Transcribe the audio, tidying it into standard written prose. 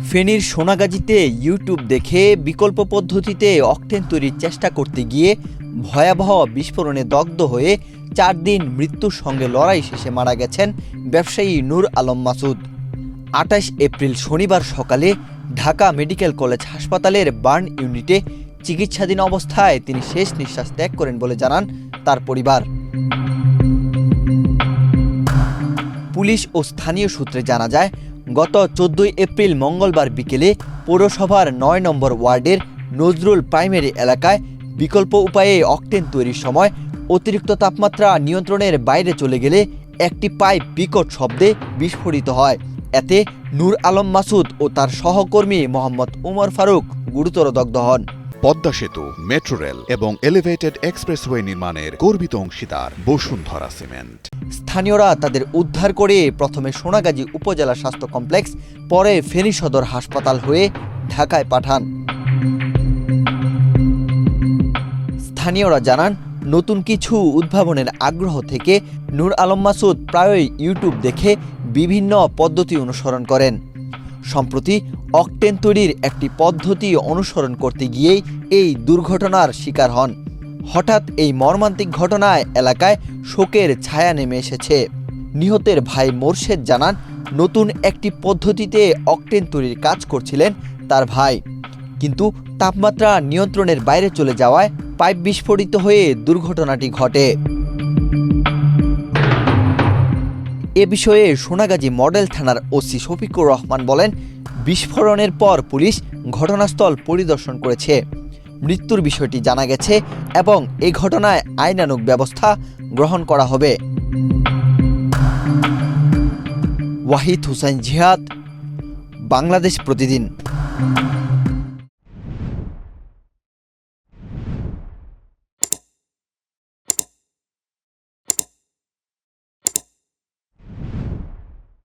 ফেনীর সোনাগাজীতে ইউটিউব দেখে বিকল্প পদ্ধতিতে অকটেন তৈরির চেষ্টা করতে গিয়ে ভয়াবহ বিস্ফোরণে দগ্ধ হয়ে 4 দিন মৃত্যুর সঙ্গে লড়াই শেষে মারা গেছেন ব্যবসায়ী নূর আলম মাসুদ। 28 এপ্রিল শনিবার সকালে ঢাকা মেডিকেল কলেজ হাসপাতালের বার্ন ইউনিটে চিকিৎসাধীন অবস্থায় তিনি শেষ নিঃশ্বাস ত্যাগ করেন বলে জানান তার পরিবার। পুলিশ ও স্থানীয় সূত্রে জানা যায়, গত 14 এপ্রিল মঙ্গলবার বিকেলে পৌরসভার 9 নম্বর ওয়ার্ডের নজরুল প্রাইমারি এলাকায় বিকল্প উপায়ে অকটেন তৈরির সময় অতিরিক্ত তাপমাত্রা নিয়ন্ত্রণের বাইরে চলে গেলে একটি পাইপ বিকট শব্দে বিস্ফোরিত হয়। এতে নূর আলম মাসুদ ও তার সহকর্মী মোহাম্মদ উমর ফারুক গুরুতর দগ্ধ হন। পদ্মা সেতু, মেট্রো রেল এবং এলিভেটেড এক্সপ্রেসওয়ে নির্মাণের গর্বিত অংশীদার বসুন্ধরা সিমেন্ট। স্থানীয়রা তাদের উদ্ধার করে প্রথমে সোনাগাজী উপজেলা স্বাস্থ্য কমপ্লেক্স, পরে ফেনী সদর হাসপাতাল হয়ে ঢাকায় পাঠান। স্থানীয়রা জানান, নতুন কিছু উদ্ভাবনের আগ্রহ থেকে নূর আলম মাসুদ প্রায়ই ইউটিউব দেখে বিভিন্ন পদ্ধতি অনুসরণ করেন। সম্প্রতি অকটেন তৈরির একটি পদ্ধতি অনুসরণ করতে গিয়েই এই দুর্ঘটনার শিকার হন। হঠাৎ এই মর্মান্তিক ঘটনায় এলাকায় শোকের ছায়া নেমে এসেছে। নিহতের ভাই মোরশেদ জানান, নতুন একটি পদ্ধতিতে অকটেন তৈরির কাজ করছিলেন তার ভাই, কিন্তু তাপমাত্রা নিয়ন্ত্রণের বাইরে চলে যাওয়ায় পাইপ বিস্ফোরিত হয়ে দুর্ঘটনাটি ঘটে। এ বিষয়ে সোনাগাজী মডেল থানার ওসি শফিকুর রহমান বলেন, বিস্ফোরণের পর পুলিশ ঘটনাস্থল পরিদর্শন করেছে। মৃত্যুর বিষয়টি জানা গেছে এবং এই ঘটনায় আইনানুগ ব্যবস্থা গ্রহণ করা হবে। ওয়াহিদ হুসাইন জিহাদ, বাংলাদেশ প্রতিদিন।